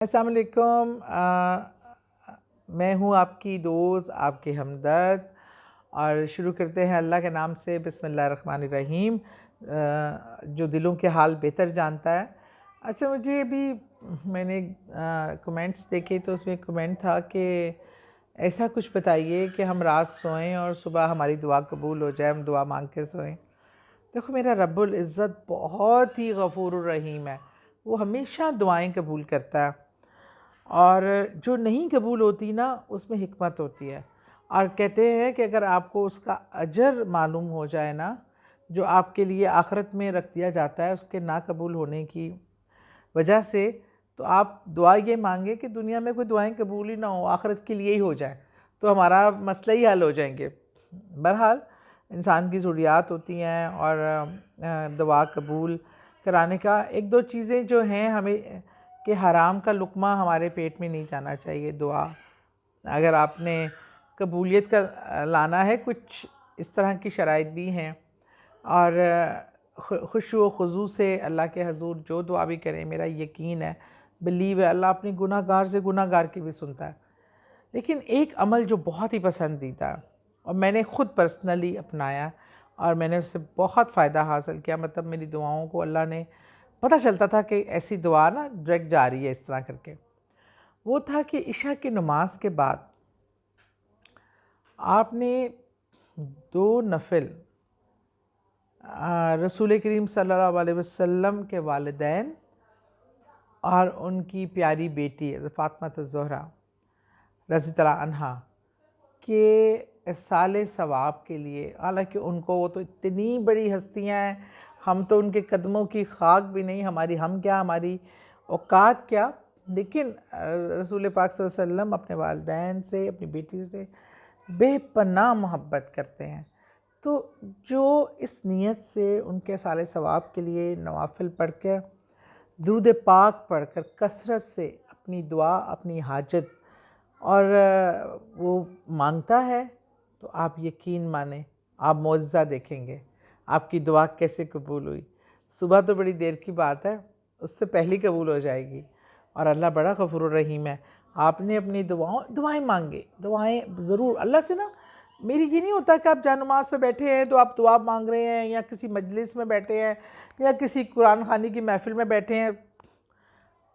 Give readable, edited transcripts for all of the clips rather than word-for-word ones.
अस्सलाम वालेकुम। मैं हूँ आपकी दोस्त, आपके हमदर्द। और शुरू करते हैं अल्लाह के नाम से। बिस्मिल्लाहिर्रहमानिर्रहीम। जो दिलों के हाल बेहतर जानता है। अच्छा, मुझे अभी मैंने कमेंट्स देखे तो उसमें कमेंट था कि ऐसा कुछ बताइए कि हम रात सोएं और सुबह हमारी दुआ कबूल हो जाए, हम दुआ मांग के सोएं। देखो, मेरा रब्बुल इज़्ज़त बहुत ही गफ़ूरुर रहीम है। वो हमेशा दुआएं कबूल करता है, और जो नहीं कबूल होती ना, उसमें हिकमत होती है। और कहते हैं कि अगर आपको उसका अजर मालूम हो जाए ना, जो आपके लिए आखिरत में रख दिया जाता है उसके ना कबूल होने की वजह से, तो आप दुआ ये मांगे कि दुनिया में कोई दुआएं कबूल ही ना हो, आखिरत के लिए ही हो जाए, तो हमारा मसला ही हल हो जाएंगे। बहरहाल, इंसान की ज़रूरियात होती हैं, और दुआ कबूल कराने का एक दो चीज़ें जो हैं हमें, कि हराम का लुक़मा हमारे पेट में नहीं जाना चाहिए। दुआ अगर आपने कबूलियत का लाना है, कुछ इस तरह की शराइत भी हैं। और खुशू व खुज़ू से अल्लाह के हज़ूर जो दुआ भी करें, मेरा यकीन है, बिलीव है, अल्लाह अपनी गुनाहगार से गुनाहगार की भी सुनता है। लेकिन एक अमल जो बहुत ही पसंदीदा है और मैंने ख़ुद पर्सनली अपनाया और मैंने उससे बहुत फ़ायदा हासिल किया, मतलब मेरी दुआओं को अल्लाह ने, पता चलता था कि ऐसी दुआ ना डायरेक्ट जा रही है इस तरह करके। वो था कि इशा की नमाज के बाद आपने 2 नफ़िल रसूल करीम सल्लल्लाहु अलैहि वसल्लम के वालिदैन और उनकी प्यारी बेटी फ़ातिमा ज़हरा रज़ी अल्लाह अन्हा के साले सवाब के लिए, हालांकि उनको, वो तो इतनी बड़ी हस्तियां हैं, हम तो उनके कदमों की खाक भी नहीं, हमारी हम क्या, हमारी औकात क्या। लेकिन रसूल पाक सल्लल्लाहु अलैहि वसल्लम अपने वालिदैन से, अपनी बेटी से बेपनाह मोहब्बत करते हैं। तो जो इस नीयत से उनके साले सवाब के लिए नवाफिल पढ़ कर, दुरूद पाक पढ़ कर कसरत से अपनी दुआ, अपनी हाजत और वो मांगता है, तो आप यकीन माने, आप मौजज़ा देखेंगे, आपकी दुआ कैसे कबूल हुई। सुबह तो बड़ी देर की बात है, उससे पहले कबूल हो जाएगी। और अल्लाह बड़ा गफूर रहीम है। आपने अपनी दुआएं मांगे, दुआएं ज़रूर अल्लाह से ना। मेरी ये नहीं होता कि आप जानमाज़ पे बैठे हैं तो आप दुआ मांग रहे हैं, या किसी मजलिस में बैठे हैं, या किसी कुरान खानी की महफ़िल में बैठे हैं।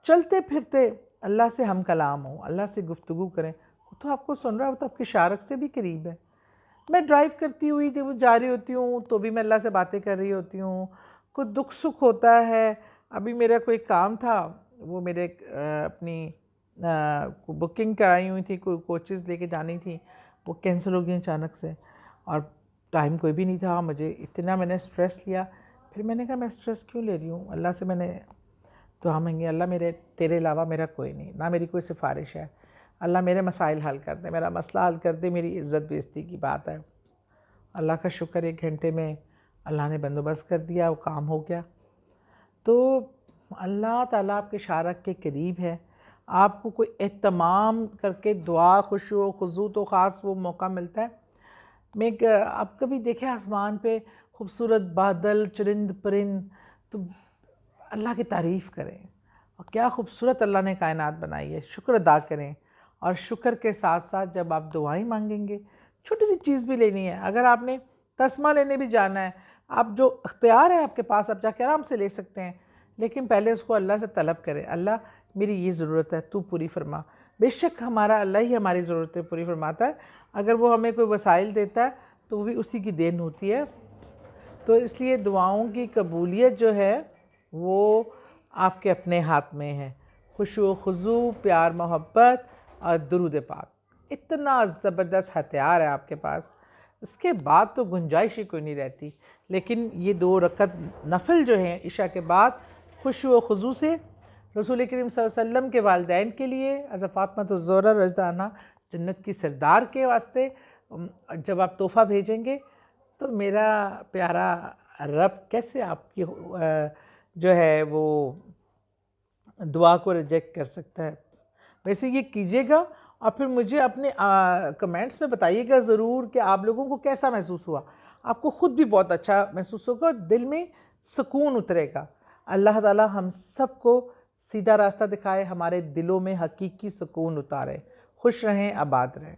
चलते फिरते अल्लाह से हम कलाम हो, अल्लाह से गुफ्तगू करें, वो तो आपको सुन रहा है, वो तो आपकी शारक से भी करीब है। मैं ड्राइव करती हुई जब जा रही होती हूँ तो भी मैं अल्लाह से बातें कर रही होती हूँ। कुछ दुख सुख होता है। अभी मेरा कोई काम था, वो मेरे अपनी बुकिंग कराई हुई थी, कोई कोचेज़ लेके जानी थी, वो कैंसिल हो गई अचानक से, और टाइम कोई भी नहीं था। मुझे इतना मैंने स्ट्रेस लिया, फिर मैंने कहा मैं स्ट्रेस क्यों ले रही हूँ, अल्लाह से मैंने दुआ मांगी, अल्लाह मेरे, तेरे अलावा मेरा कोई नहीं, ना मेरी कोई सिफारिश है, अल्लाह मेरे मसाइल हल कर दे, मेरा मसला हल कर दे, मेरी इज़्ज़त बेइज़्ज़ती की बात है। अल्लाह का शुक्र, 1 घंटे में अल्लाह ने बंदोबस्त कर दिया, वो काम हो गया। तो अल्लाह ताला आपके शारक के करीब है। आपको कोई एहतमाम करके दुआ, खुशू खुजू, तो ख़ास वो मौका मिलता है। आप कभी देखें आसमान पे खूबसूरत बादल, चरिंद परिंद, तो अल्लाह की तारीफ़ करें, और क्या खूबसूरत अल्लाह ने कायनात बनाई है, शुक्र अदा करें। और शुक्र के साथ साथ जब आप दुआएं मांगेंगे, छोटी सी चीज़ भी लेनी है, अगर आपने तस्मा लेने भी जाना है, आप जो इख्तियार है आपके पास, आप जाके आराम से ले सकते हैं, लेकिन पहले उसको अल्लाह से तलब करें, अल्लाह मेरी ये ज़रूरत है, तू पूरी फरमा। बेशक हमारा अल्लाह ही हमारी ज़रूरतें पूरी फरमाता है, अगर वो हमें कोई वसाइल देता है तो वो भी उसी की देन होती है। तो इसलिए दुआओं की कबूलियत जो है वो आपके अपने हाथ में है। खुशू खुजू, प्यार मोहब्बत और दुरूद पाक, इतना ज़बरदस्त हथियार है आपके पास, इसके बाद तो गुंजाइश ही कोई नहीं रहती। लेकिन ये 2 रकत नफिल जो हैं इशा के बाद, खुशू खुजू से रसूल करीम सल्लल्लाहु अलैहि वसल्लम के वालिदैन के लिए, हज़रत फ़ातिमा ज़हरा रज़ी अन्हा जन्नत की सरदार के वास्ते, जब आप तोहफ़ा भेजेंगे तो मेरा प्यारा रब कैसे आपकी जो है वो दुआ को रिजेक्ट कर सकता है। वैसे ये कीजिएगा, और फिर मुझे अपने कमेंट्स में बताइएगा ज़रूर कि आप लोगों को कैसा महसूस हुआ। आपको ख़ुद भी बहुत अच्छा महसूस होगा, दिल में सुकून उतरेगा। अल्लाह ताला हम सबको सीधा रास्ता दिखाए, हमारे दिलों में हकीकी सुकून उतारे। खुश रहें, आबाद रहें।